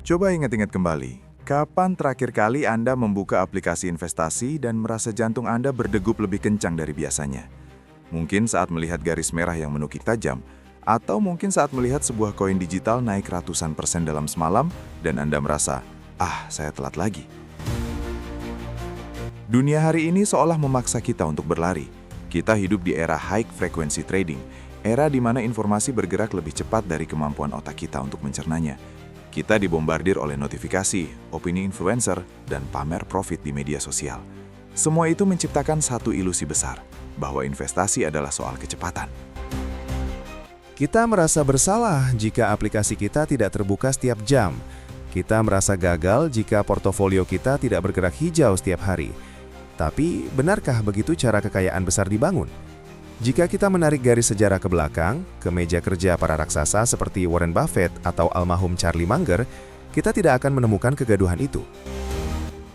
Coba ingat-ingat kembali, kapan terakhir kali Anda membuka aplikasi investasi dan merasa jantung Anda berdegup lebih kencang dari biasanya? Mungkin saat melihat garis merah yang menukik tajam, atau mungkin saat melihat sebuah koin digital naik ratusan persen dalam semalam dan Anda merasa, saya telat lagi. Dunia hari ini seolah memaksa kita untuk berlari. Kita hidup di era high frequency trading, era di mana informasi bergerak lebih cepat dari kemampuan otak kita untuk mencernanya. Kita dibombardir oleh notifikasi, opini influencer, dan pamer profit di media sosial. Semua itu menciptakan satu ilusi besar, bahwa investasi adalah soal kecepatan. Kita merasa bersalah jika aplikasi kita tidak terbuka setiap jam. Kita merasa gagal jika portofolio kita tidak bergerak hijau setiap hari. Tapi, benarkah begitu cara kekayaan besar dibangun? Jika kita menarik garis sejarah ke belakang, ke meja kerja para raksasa seperti Warren Buffett atau almarhum Charlie Munger, kita tidak akan menemukan kegaduhan itu.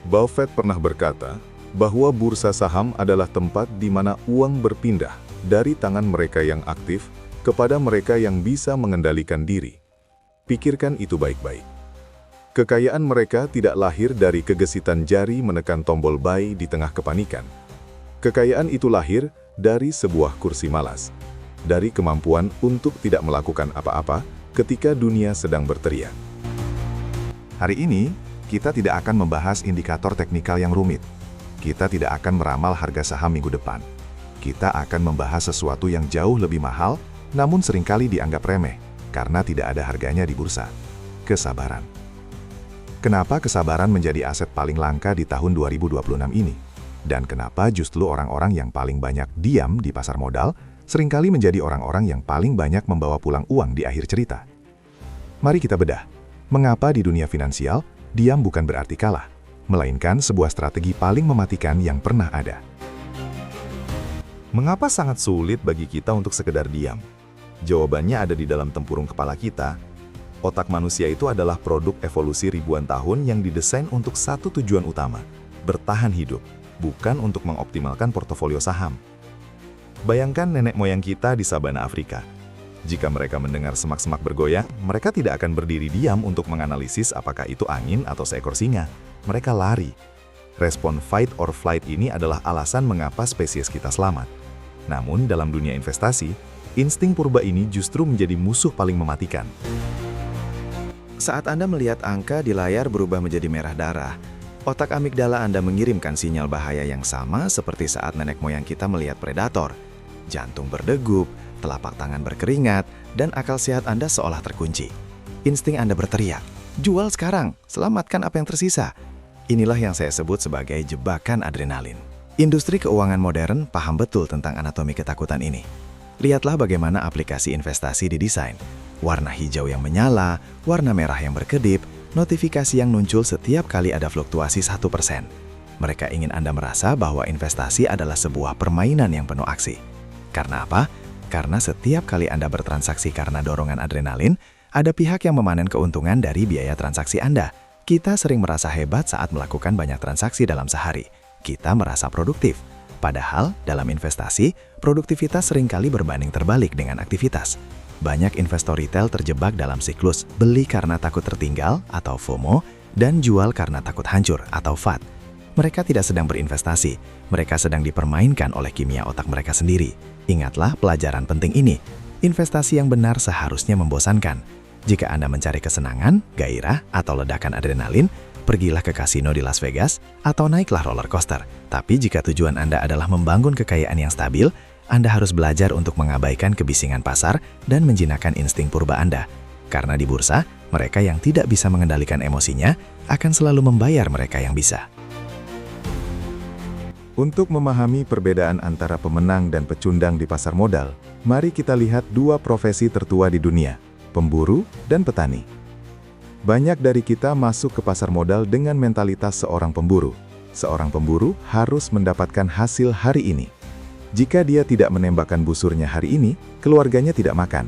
Buffett pernah berkata bahwa bursa saham adalah tempat di mana uang berpindah dari tangan mereka yang aktif kepada mereka yang bisa mengendalikan diri. Pikirkan itu baik-baik. Kekayaan mereka tidak lahir dari kegesitan jari menekan tombol buy di tengah kepanikan. Kekayaan itu lahir dari sebuah kursi malas, dari kemampuan untuk tidak melakukan apa-apa ketika dunia sedang berteriak. Hari ini, kita tidak akan membahas indikator teknikal yang rumit. Kita tidak akan meramal harga saham minggu depan. Kita akan membahas sesuatu yang jauh lebih mahal, namun seringkali dianggap remeh, karena tidak ada harganya di bursa. Kesabaran. Kenapa kesabaran menjadi aset paling langka di tahun 2026 ini? Dan kenapa justru orang-orang yang paling banyak diam di pasar modal seringkali menjadi orang-orang yang paling banyak membawa pulang uang di akhir cerita? Mari kita bedah. Mengapa di dunia finansial, diam bukan berarti kalah, melainkan sebuah strategi paling mematikan yang pernah ada. Mengapa sangat sulit bagi kita untuk sekedar diam? Jawabannya ada di dalam tempurung kepala kita. Otak manusia itu adalah produk evolusi ribuan tahun yang didesain untuk satu tujuan utama, bertahan hidup, bukan untuk mengoptimalkan portofolio saham. Bayangkan nenek moyang kita di sabana Afrika. Jika mereka mendengar semak-semak bergoyang, mereka tidak akan berdiri diam untuk menganalisis apakah itu angin atau seekor singa. Mereka lari. Respon fight or flight ini adalah alasan mengapa spesies kita selamat. Namun dalam dunia investasi, insting purba ini justru menjadi musuh paling mematikan. Saat Anda melihat angka di layar berubah menjadi merah darah, otak amigdala Anda mengirimkan sinyal bahaya yang sama seperti saat nenek moyang kita melihat predator. Jantung berdegup, telapak tangan berkeringat, dan akal sehat Anda seolah terkunci. Insting Anda berteriak, "Jual sekarang, selamatkan apa yang tersisa." Inilah yang saya sebut sebagai jebakan adrenalin. Industri keuangan modern paham betul tentang anatomi ketakutan ini. Lihatlah bagaimana aplikasi investasi didesain. Warna hijau yang menyala, warna merah yang berkedip, notifikasi yang muncul setiap kali ada fluktuasi 1%. Mereka ingin Anda merasa bahwa investasi adalah sebuah permainan yang penuh aksi. Karena apa? Karena setiap kali Anda bertransaksi karena dorongan adrenalin, ada pihak yang memanen keuntungan dari biaya transaksi Anda. Kita sering merasa hebat saat melakukan banyak transaksi dalam sehari. Kita merasa produktif. Padahal, dalam investasi, produktivitas seringkali berbanding terbalik dengan aktivitas. Banyak investor retail terjebak dalam siklus beli karena takut tertinggal atau FOMO dan jual karena takut hancur atau FAT. Mereka tidak sedang berinvestasi, mereka sedang dipermainkan oleh kimia otak mereka sendiri. Ingatlah pelajaran penting ini, investasi yang benar seharusnya membosankan. Jika Anda mencari kesenangan, gairah, atau ledakan adrenalin, pergilah ke kasino di Las Vegas atau naiklah roller coaster. Tapi jika tujuan Anda adalah membangun kekayaan yang stabil, Anda harus belajar untuk mengabaikan kebisingan pasar dan menjinakkan insting purba Anda. Karena di bursa, mereka yang tidak bisa mengendalikan emosinya akan selalu membayar mereka yang bisa. Untuk memahami perbedaan antara pemenang dan pecundang di pasar modal, mari kita lihat dua profesi tertua di dunia, pemburu dan petani. Banyak dari kita masuk ke pasar modal dengan mentalitas seorang pemburu. Seorang pemburu harus mendapatkan hasil hari ini. Jika dia tidak menembakkan busurnya hari ini, keluarganya tidak makan.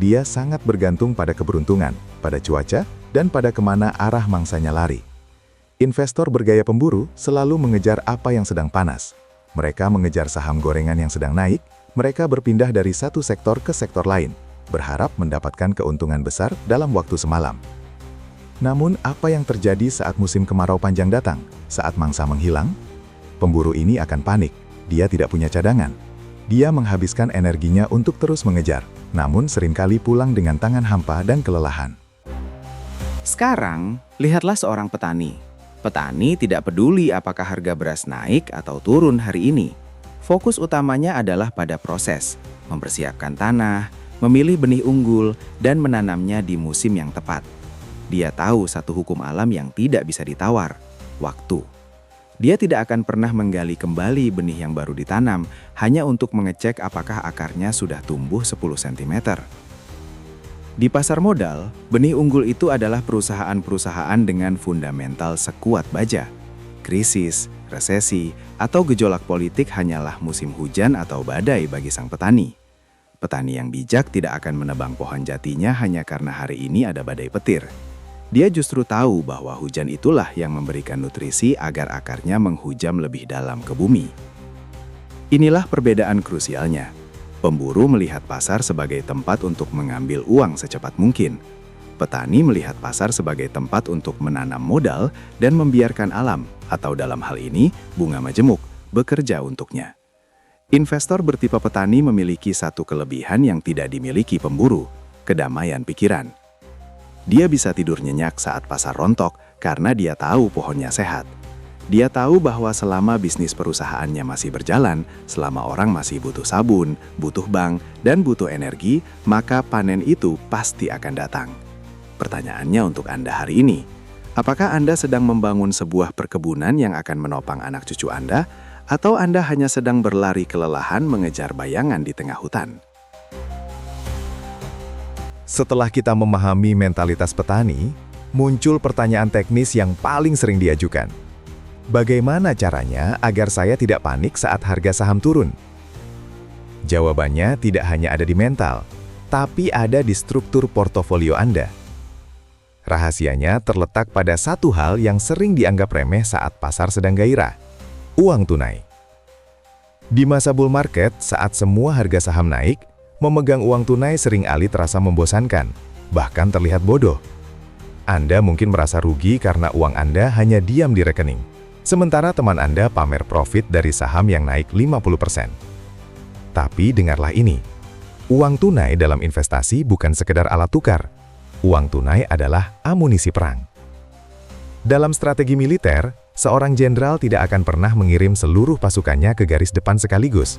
Dia sangat bergantung pada keberuntungan, pada cuaca, dan pada kemana arah mangsanya lari. Investor bergaya pemburu selalu mengejar apa yang sedang panas. Mereka mengejar saham gorengan yang sedang naik, mereka berpindah dari satu sektor ke sektor lain, berharap mendapatkan keuntungan besar dalam waktu semalam. Namun, apa yang terjadi saat musim kemarau panjang datang? Saat mangsa menghilang, pemburu ini akan panik. Dia tidak punya cadangan. Dia menghabiskan energinya untuk terus mengejar, namun seringkali pulang dengan tangan hampa dan kelelahan. Sekarang, lihatlah seorang petani. Petani tidak peduli apakah harga beras naik atau turun hari ini. Fokus utamanya adalah pada proses, mempersiapkan tanah, memilih benih unggul, dan menanamnya di musim yang tepat. Dia tahu satu hukum alam yang tidak bisa ditawar, waktu. Dia tidak akan pernah menggali kembali benih yang baru ditanam hanya untuk mengecek apakah akarnya sudah tumbuh 10 cm. Di pasar modal, benih unggul itu adalah perusahaan-perusahaan dengan fundamental sekuat baja. Krisis, resesi, atau gejolak politik hanyalah musim hujan atau badai bagi sang petani. Petani yang bijak tidak akan menebang pohon jatinya hanya karena hari ini ada badai petir. Dia justru tahu bahwa hujan itulah yang memberikan nutrisi agar akarnya menghujam lebih dalam ke bumi. Inilah perbedaan krusialnya. Pemburu melihat pasar sebagai tempat untuk mengambil uang secepat mungkin. Petani melihat pasar sebagai tempat untuk menanam modal dan membiarkan alam, atau dalam hal ini, bunga majemuk, bekerja untuknya. Investor bertipe petani memiliki satu kelebihan yang tidak dimiliki pemburu, kedamaian pikiran. Dia bisa tidur nyenyak saat pasar rontok karena dia tahu pohonnya sehat. Dia tahu bahwa selama bisnis perusahaannya masih berjalan, selama orang masih butuh sabun, butuh bank, dan butuh energi, maka panen itu pasti akan datang. Pertanyaannya untuk Anda hari ini, apakah Anda sedang membangun sebuah perkebunan yang akan menopang anak cucu Anda, atau Anda hanya sedang berlari kelelahan mengejar bayangan di tengah hutan? Setelah kita memahami mentalitas petani, muncul pertanyaan teknis yang paling sering diajukan. Bagaimana caranya agar saya tidak panik saat harga saham turun? Jawabannya tidak hanya ada di mental, tapi ada di struktur portofolio Anda. Rahasianya terletak pada satu hal yang sering dianggap remeh saat pasar sedang gairah: uang tunai. Di masa bull market, saat semua harga saham naik, memegang uang tunai sering alih terasa membosankan, bahkan terlihat bodoh. Anda mungkin merasa rugi karena uang Anda hanya diam di rekening, sementara teman Anda pamer profit dari saham yang naik 50%. Tapi dengarlah ini, uang tunai dalam investasi bukan sekedar alat tukar. Uang tunai adalah amunisi perang. Dalam strategi militer, seorang jenderal tidak akan pernah mengirim seluruh pasukannya ke garis depan sekaligus.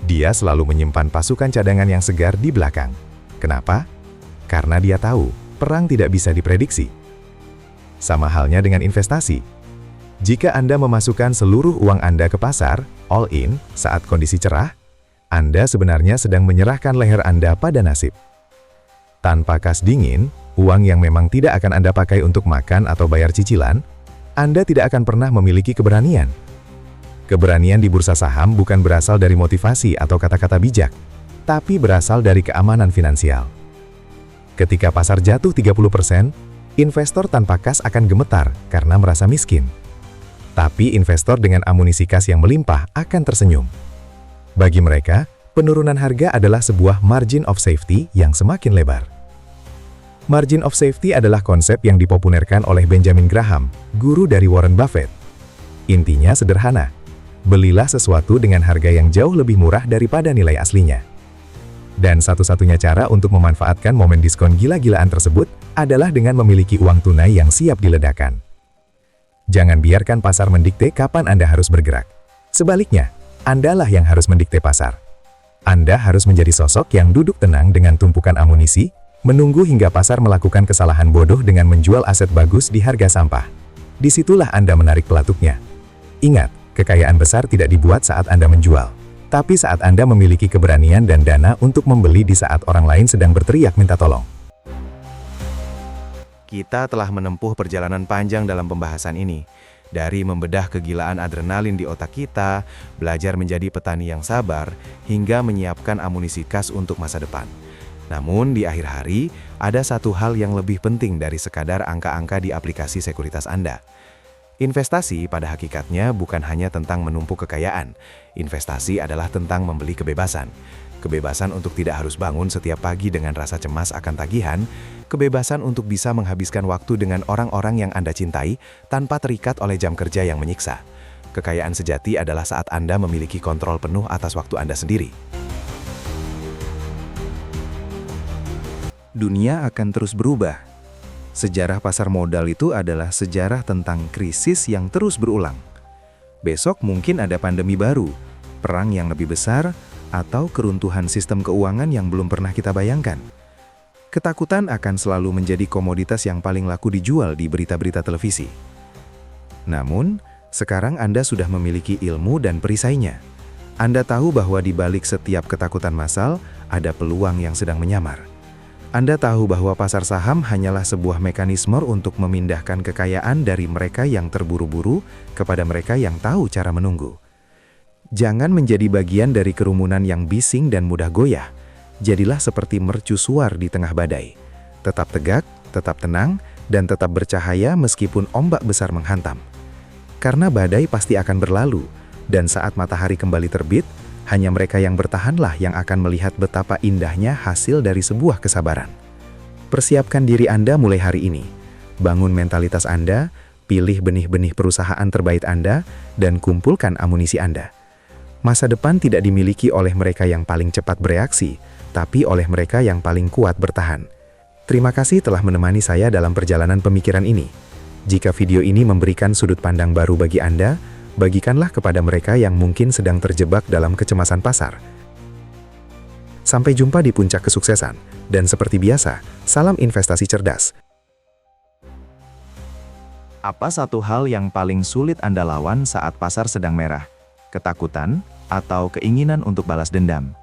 Dia selalu menyimpan pasukan cadangan yang segar di belakang. Kenapa? Karena dia tahu, perang tidak bisa diprediksi. Sama halnya dengan investasi. Jika Anda memasukkan seluruh uang Anda ke pasar, all in, saat kondisi cerah, Anda sebenarnya sedang menyerahkan leher Anda pada nasib. Tanpa kas dingin, uang yang memang tidak akan Anda pakai untuk makan atau bayar cicilan, Anda tidak akan pernah memiliki keberanian. Keberanian di bursa saham bukan berasal dari motivasi atau kata-kata bijak, tapi berasal dari keamanan finansial. Ketika pasar jatuh 30%, investor tanpa kas akan gemetar karena merasa miskin. Tapi investor dengan amunisi kas yang melimpah akan tersenyum. Bagi mereka, penurunan harga adalah sebuah margin of safety yang semakin lebar. Margin of safety adalah konsep yang dipopulerkan oleh Benjamin Graham, guru dari Warren Buffett. Intinya sederhana. Belilah sesuatu dengan harga yang jauh lebih murah daripada nilai aslinya. Dan satu-satunya cara untuk memanfaatkan momen diskon gila-gilaan tersebut adalah dengan memiliki uang tunai yang siap diledakkan. Jangan biarkan pasar mendikte kapan Anda harus bergerak. Sebaliknya, Andalah yang harus mendikte pasar. Anda harus menjadi sosok yang duduk tenang dengan tumpukan amunisi, menunggu hingga pasar melakukan kesalahan bodoh dengan menjual aset bagus di harga sampah. Disitulah Anda menarik pelatuknya. Ingat, kekayaan besar tidak dibuat saat Anda menjual, tapi saat Anda memiliki keberanian dan dana untuk membeli di saat orang lain sedang berteriak minta tolong. Kita telah menempuh perjalanan panjang dalam pembahasan ini. Dari membedah kegilaan adrenalin di otak kita, belajar menjadi petani yang sabar, hingga menyiapkan amunisi kas untuk masa depan. Namun di akhir hari, ada satu hal yang lebih penting dari sekadar angka-angka di aplikasi sekuritas Anda. Investasi pada hakikatnya bukan hanya tentang menumpuk kekayaan. Investasi adalah tentang membeli kebebasan. Kebebasan untuk tidak harus bangun setiap pagi dengan rasa cemas akan tagihan, kebebasan untuk bisa menghabiskan waktu dengan orang-orang yang Anda cintai tanpa terikat oleh jam kerja yang menyiksa. Kekayaan sejati adalah saat Anda memiliki kontrol penuh atas waktu Anda sendiri. Dunia akan terus berubah. Sejarah pasar modal itu adalah sejarah tentang krisis yang terus berulang. Besok mungkin ada pandemi baru, perang yang lebih besar, atau keruntuhan sistem keuangan yang belum pernah kita bayangkan. Ketakutan akan selalu menjadi komoditas yang paling laku dijual di berita-berita televisi. Namun, sekarang Anda sudah memiliki ilmu dan perisainya. Anda tahu bahwa di balik setiap ketakutan massal, ada peluang yang sedang menyamar. Anda tahu bahwa pasar saham hanyalah sebuah mekanisme untuk memindahkan kekayaan dari mereka yang terburu-buru kepada mereka yang tahu cara menunggu. Jangan menjadi bagian dari kerumunan yang bising dan mudah goyah. Jadilah seperti mercusuar di tengah badai. Tetap tegak, tetap tenang, dan tetap bercahaya meskipun ombak besar menghantam. Karena badai pasti akan berlalu, dan saat matahari kembali terbit, hanya mereka yang bertahanlah yang akan melihat betapa indahnya hasil dari sebuah kesabaran. Persiapkan diri Anda mulai hari ini. Bangun mentalitas Anda, pilih benih-benih perusahaan terbaik Anda, dan kumpulkan amunisi Anda. Masa depan tidak dimiliki oleh mereka yang paling cepat bereaksi, tapi oleh mereka yang paling kuat bertahan. Terima kasih telah menemani saya dalam perjalanan pemikiran ini. Jika video ini memberikan sudut pandang baru bagi Anda, bagikanlah kepada mereka yang mungkin sedang terjebak dalam kecemasan pasar. Sampai jumpa di puncak kesuksesan, dan seperti biasa, salam investasi cerdas. Apa satu hal yang paling sulit Anda lawan saat pasar sedang merah? Ketakutan, atau keinginan untuk balas dendam?